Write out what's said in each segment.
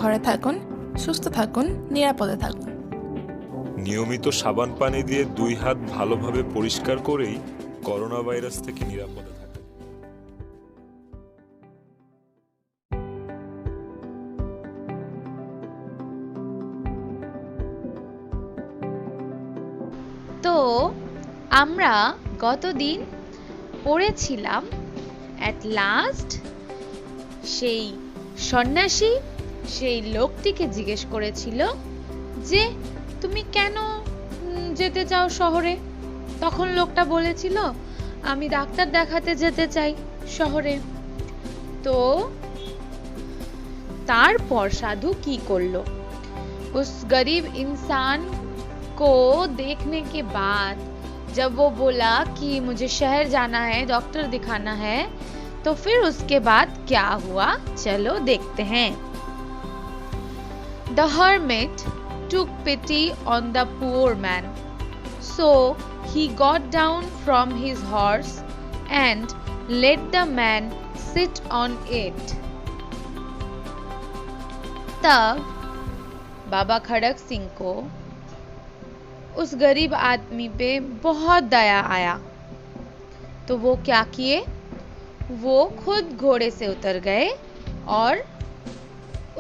ঘরে থাকুন, সুস্থ থাকুন, নিরাপদে থাকুন। নিয়মিত সাবান পানি দিয়ে 2 হাত ভালোভাবে পরিষ্কার করেই করোনা ভাইরাস থেকে নিরাপদে থাকুন। তো আমরা গতদিন পড়েছিলাম অ্যাট লাস্ট সেই সন্ন্যাসী সেই লোকটিকে জিজ্ঞেস করেছিল যে তুমি কেন যেতে চাও শহরে। তখন লোকটা বলেছিল আমি ডাক্তার দেখাতে যেতে চাই শহরে। তো তারপর साधु की करलो, उस गरीब इंसान को देखने के बाद जब वो बोला कि मुझे शहर जाना है, डॉक्टर दिखाना है, तो फिर उसके बाद क्या हुआ चलो देखते हैं। The hermit took pity on the poor man, so he got down from his horse and let the man sit on it. तब बाबा खड़क सिंह को उस गरीब आदमी पे बहुत दया आया, तो वो क्या किए, वो खुद घोड़े से उतर गए और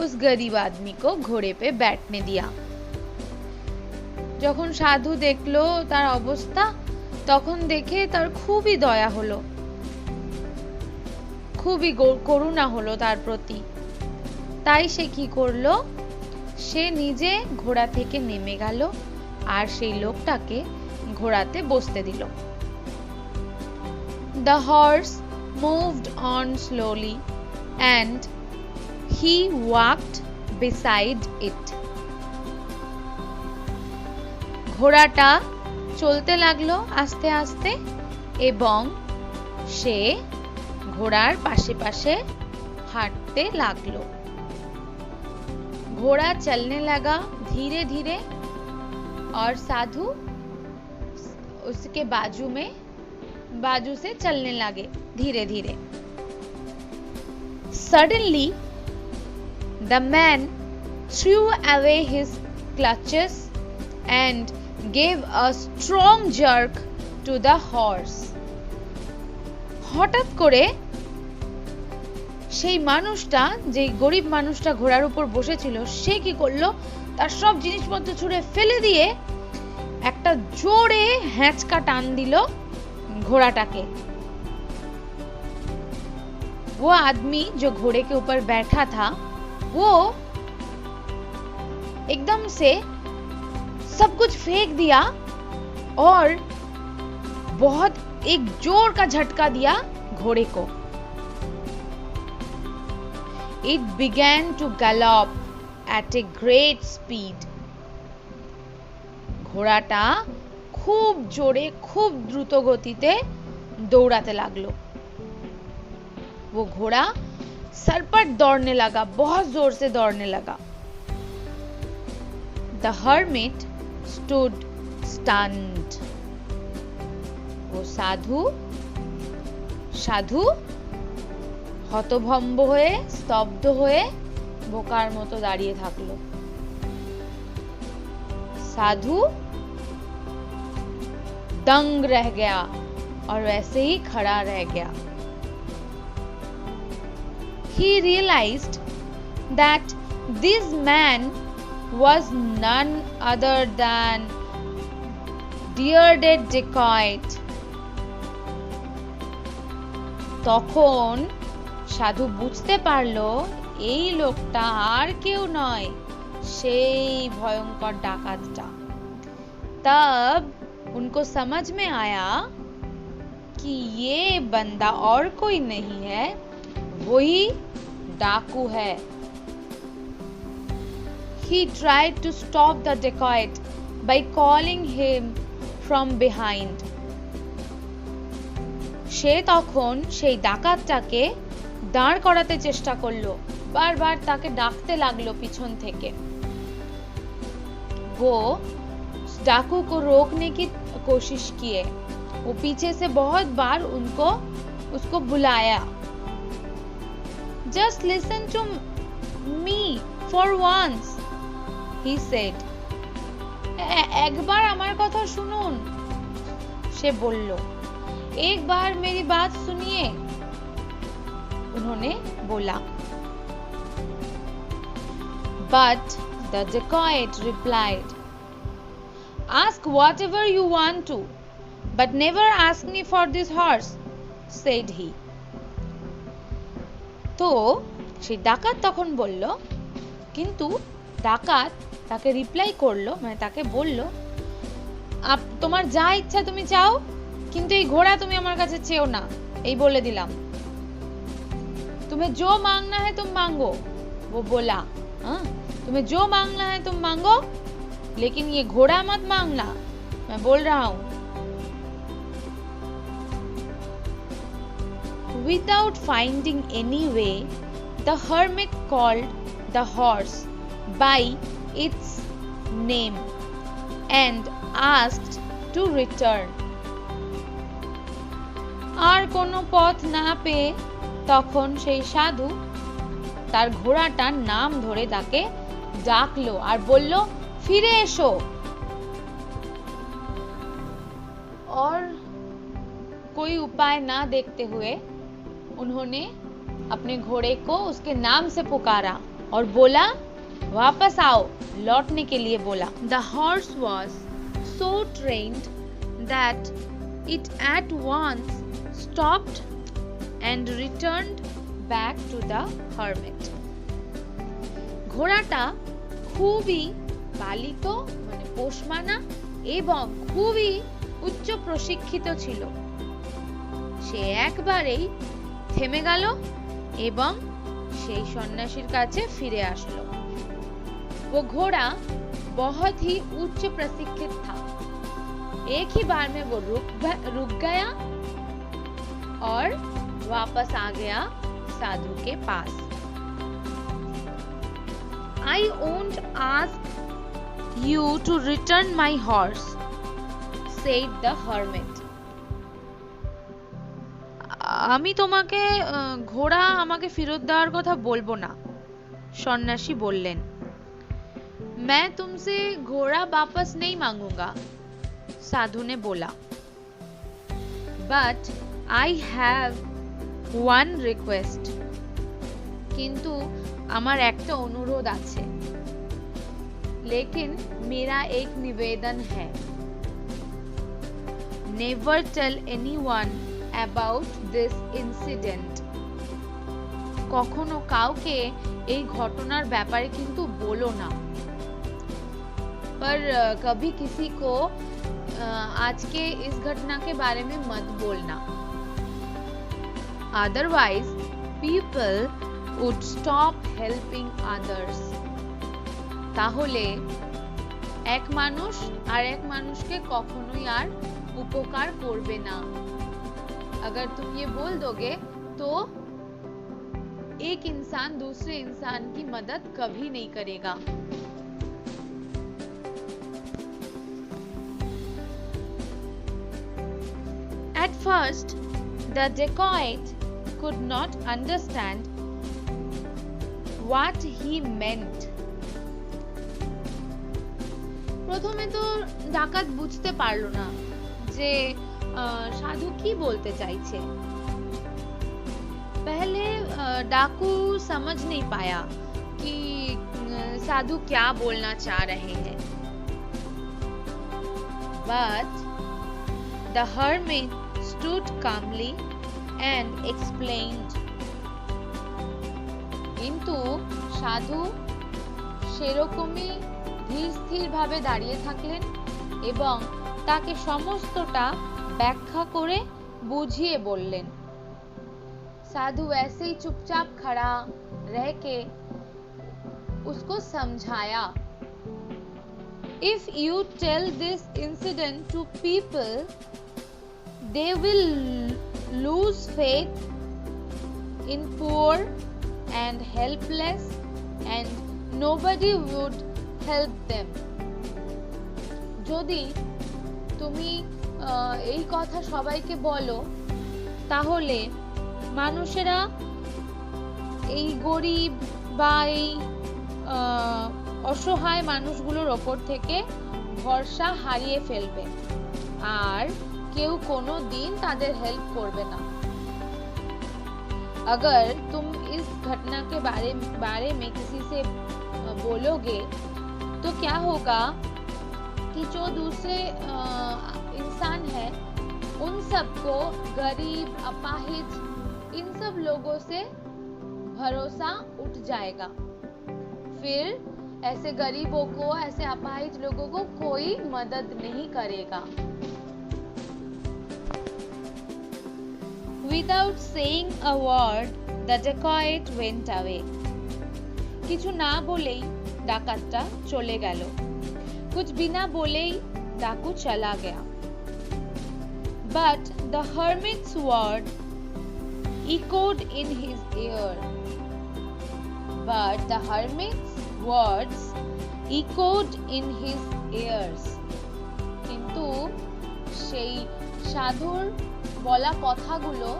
उस गरीब आदमी को घोड़े पे बैठने दिया। যখন সাধু দেখলো তার অবস্থা, তখন দেখে তার খুবই দয়া হলো, খুবই করুণা হলো তার প্রতি। তাই সে কি করলো, সে নিজে ঘোড়া থেকে নেমে গেল আর সেই লোকটাকে ঘোড়াতে বসতে দিল। The horse moved on slowly and he walked beside it. ঘোড়াটা চলতে লাগলো আস্তে আস্তে এবং সে ঘোড়ার পাশে পাশে হাঁটতে লাগলো। घोड़ा चलने लगा धीरे धीरे और साधु उसके बाजू से चलने लगे धीरे धीरे। Suddenly the man threw away his clutches and gave a strong jerk to the horse. হঠাৎ করে সেই মানুষটা, যে গরিব মানুষটা ঘোড়ার উপর বসেছিল, সে কি করলো, তার সব জিনিসপত্র ছুঁড়ে ফেলে দিয়ে একটা জোরে হ্যাঁচকা টান দিল घोड़ाटाके। वो आदमी जो घोड़े के ऊपर बैठा था वो एकदम से सब कुछ फेंक दिया और बहुत एक जोर का झटका दिया घोड़े को। It began to gallop at a great speed. ঘোড়াটা খুব জোরে খুব দ্রুত গতিতে দৌড়াতে লাগলো। वो घोड़ा सरपट दौड़ने लगा, बहुत जोर से दौड़ने लगा। The hermit stood stunned. वो साधु হতভম্ব হয়ে স্তব্ধ হয়ে বোকার মতো দাঁড়িয়ে থাকলো। साधु दंग रह गया और वैसे ही खड़ा रह गया। He realized that this man was none other than bearded dacoit. তখন সাধু বুঝতে পারলো এই লোকটা আর কেউ নয়, সেই ভয়ঙ্কর ডাকাতটা। तब उनको समझ में आया कि ये बंदा और कोई नहीं है, वही डाकू है। He tried to stop the dacoit by calling him from behind. সে তখন সেই ডাকাতটাকে দাঁড় করাতে চেষ্টা করলো, বারবার তাকে ডাকতে লাগলো পিছন থেকে। वो डाकू को रोकने की कोशिश किए, वो पीछे से बहुत बार उसको बुलाया। Just listen to me, for once, he said. একবার আমার কথা শুনুন, সে বলল। एक बार मेरी बात सुनिए, उन्होंने बोला। But the dacoit replied, ask whatever you want to, but never ask me for this horse, said he. তো সেই ডাকাত তখন বলল, কিন্তু ডাকাত তাকে রিপ্লাই করলো, মানে তাকে বলল, তোমার যা ইচ্ছা তুমি চাও, কিন্তু এই ঘোড়া তুমি আমার কাছে চেও না, এই বলে দিলাম। तुम्हें जो मांगना है तुम मांगो, वो बोला। हाँ, तुम्हें जो मांगना है तुम मांगो, लेकिन ये घोड़ा मत मांगना, मैं बोल रहा हूं। Without finding any way, the hermit called the horse by its name and asked to return. আর কোনো পথ না পেয়ে তখন সেই সাধু তার ঘোড়াটার নাম ধরে তাকে ডাকলো আর বলল, ফিরে এসো। और कोई उपाय ना देखते हुए उन्होंने अपने घोड़े को उसके नाम से पुकारा और बोला, वापस आओ, लौटने के लिए बोला। The horse was so trained that it at once stopped and returned back to the hermit. ঘোড়াটা খুবই পালিত, মানে পোষমানা এবং খুবই উচ্চ প্রশিক্ষিত ছিল। সে একবারেই থেমে গেল এবং সেই সন্ন্যাসীর কাছে ফিরে আসলো। वो घोड़ा बहुत ही उच्च प्रशिक्षित था। एक ही बार में वो रुक गया और वापस आ गया साधु के पास। I won't ask you to return my horse, said the hermit. আমি তোমাকে ঘোড়া আমাকে ফেরত দেওয়ার কথা বলবো না, সন্ন্যাসী বললেন। मैं तुमसे घोड़ा वापस नहीं मांगूंगा, साधु ने बोला। But I have one request, किंतु আমার একটা অনুরোধ আছে। लेकिन मेरा एक निवेदन है। Never tell anyone about this incident. কখনো কাউকে এই ঘটনার ব্যাপারে কিন্তু বলো না। पर कभी किसी को आज के इस घटना के बारे में मत बोलना। Otherwise, people would stop helping others. তাহলে এক মানুষ আর এক মানুষকে কখনোই আর উপকার করবে না। अगर तुम ये बोल दोगे तो एक इंसान दूसरे इंसान की मदद कभी नहीं करेगा। At first, the dacoit could not understand what he meant. প্রথমে তো ডাকাত বুঝতে পারলো না যে সাধু কি বলতে চাইছে। पहले डाकू समझ नहीं पाया कि साधु क्या बोलना चाह रहे हैं। But the hermit stood calmly and explained. কিন্তু সাধু সেরকমই ধীর স্থির ভাবে দাঁড়িয়ে থাকলেন এবং তাকে সমস্তটা ব্যাখ্যা করে বুঝিয়ে বললেন। साधु ऐसे ही चुपचाप खड़ा रह के उसको समझाया। If you tell this incident to people, they will lose faith in poor and helpless, and nobody would help them. যদি তুমি এই কথা সবাইকে বলো, তাহলে মানুষেরা এই গরিব বা এই অসহায় মানুষগুলোর ওপর থেকে ভরসা হারিয়ে ফেলবে আর কেউ কোনো দিন তাদের হেল্প করবে না। अगर तुम इस घटना के बारे में किसी से बोलोगे तो क्या होगा कि जो दूसरे इंसान है उन सबको, गरीब, अपाहिज, इन सब लोगों से भरोसा उठ जाएगा। फिर ऐसे गरीबों को, ऐसे अपाहिज लोगों को कोई मदद नहीं करेगा। Without saying a word, the dacoit went away. কিছু না বলেই ডাকাতটা চলে গেল। कुछ बिना बोले ही डाकू चला गया। But the hermit's word echoed in his ear. But the hermit's words echoed in his ears. কিন্তু সেই সাধুর বলা কথাগুলো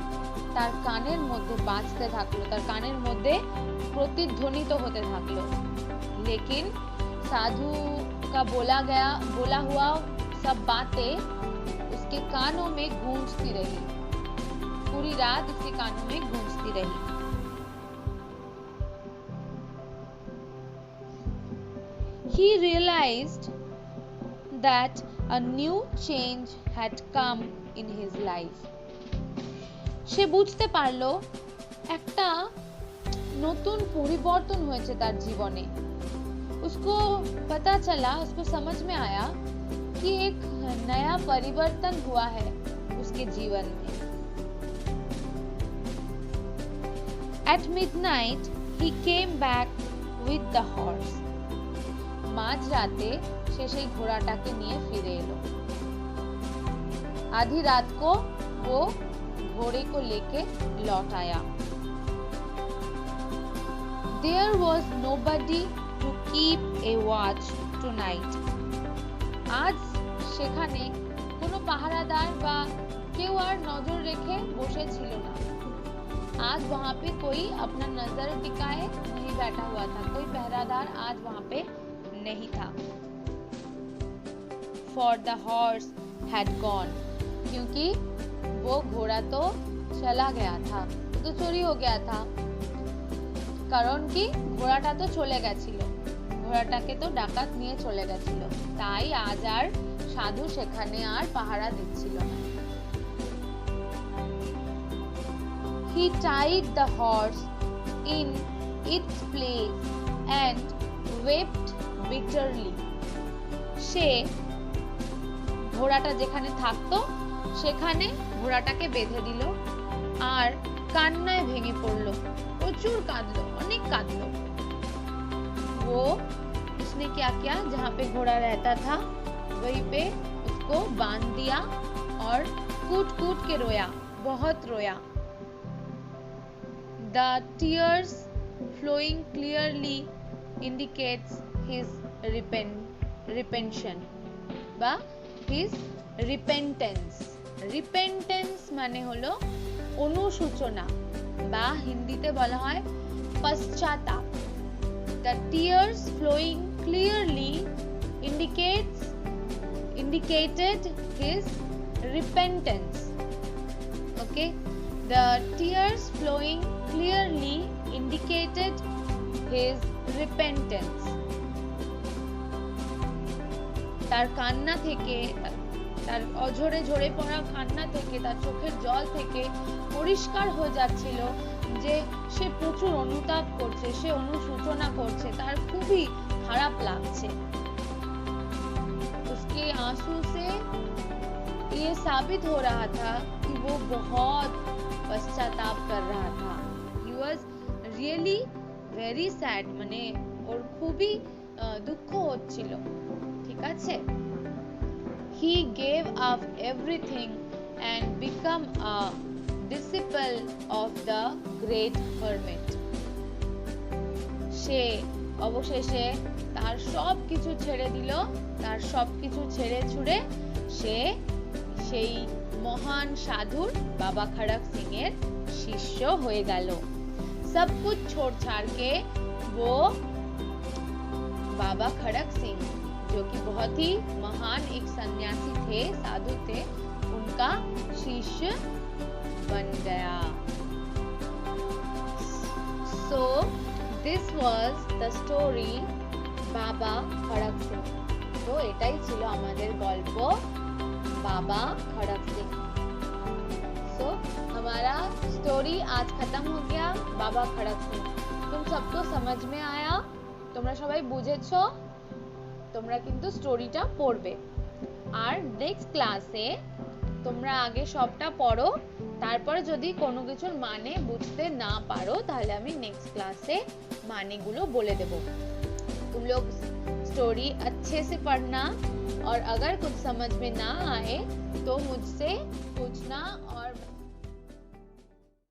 তার কানের মধ্যে বাজতে থাকলো, তার কানের মধ্যে প্রতিধ্বনিত হতে থাকলো। लेकिन साधु का बोला हुआ सब बातें उसके कानों में गूंजती रही, पूरी रात उसके कानों में गूंजती रही। He realized that a new change had come in his life. সে বুঝতে পারলো একটা নতুন পরিবর্তন হয়েছে তার জীবনে। उसको पता चला, उसको समझ में आया कि एक नया परिवर्तन हुआ है उसके जीवन में। At midnight he came back with the horse. মাঝরাতে সে সেই ঘোড়াটাকে নিয়ে ফিরে এলো। आधी रात को वो घोड़े को लेके लौट आया। There was nobody to keep a watch tonight. आज সেখানে কোনো পাহারাদার বা কেউ আর নজর রেখে বসে ছিল না। आज वहाँ पे कोई अपना नजर टिकाए नहीं बैठा हुआ था, कोई पहरादार आज वहाँ पे नहीं था। For the horse had gone. क्योंकि वो घोड़ा तो चला गया था, तो चोरी हो गया था। কারণ কি ঘোড়াটা তো চলে গেছিল, ঘোড়াটাকে তো ডাকাত নিয়ে চলে গেছিল, তাই আজ আর সাধু সেখানে আর পাহারা দিচ্ছিল না। He tied the horse in its place and wept bitterly. সে ঘোড়াটা যেখানে থাকতো সেখানে ঘোড়াটাকে বেঁধে দিল আর কান্নায় ভেঙে পড়লো, প্রচুর কাঁদলো, অনেক কাঁদলো। वो उसने क्या किया, जहाँ पे घोड़ा रहता था वहीं पे उसको बांध दिया और कूट कूट के रोया, बहुत रोया। The tears flowing clearly indicates his repentance বা his repentance. Repentance মানে হলো অনুশোচনা বা হিন্দিতে বলা হয় পশ্চাতাপ। The tears flowing clearly indicated his repentance. Okay, the tears flowing clearly indicated his repentance. তার কান্না থেকে, তার অঝরে ঝরে পড়া কান্না থেকে, তার চোখের জল থেকে পরিষ্কার হয়ে যাচ্ছিল যে সে প্রচুর অনুতাপ করছে, সে অনুশোচনা করছে, তার খুবই খারাপ লাগছে। उसके आंसू से ये साबित हो रहा था कि वो बहुत पश्चाताप कर रहा था। He was really very sad, মানে ওর খুবই দুঃখ হচ্ছিল, ঠিক আছে। He gave up everything and become a disciple of the great hermit. সে অবশেষে তার সব কিছু ছেড়ে দিল, তার সব কিছু ছেড়ে ছুড়ে সে সেই মহান সাধুর বাবা খড়ক সিং এর শিষ্য হয়ে গেল। सब कुछ छोड़ छाड़ के वो बाबा खड़क सिंह, जो कि बहुत ही महान एक सन्यासी थे, साधु थे, उनका शिष्य बन गया। So this was the story বাবা খড়ক সিং। তো এটাই ছিল আমাদের গল্প बाबा खड़क सिंह। So हमारा स्टोरी आज खत्म हो गया बाबा खड़क सिंह। तुम सबको समझ में आया? তোমরা সবাই বুঝেছো? তোমরা কিন্তু স্টোরিটা পড়বে। আর নেক্সট ক্লাসে তোমরা আগে সবটা পড়ো, তারপর যদি কোনো কিছুর মানে বুঝতে না পারো তাহলে আমি নেক্সট क्लासे मानेगुलो बोले देबो। तुम लोग स्टोरी अच्छे से पढ़ना और अगर कुछ समझ में ना आए तो मुझसे पूछना और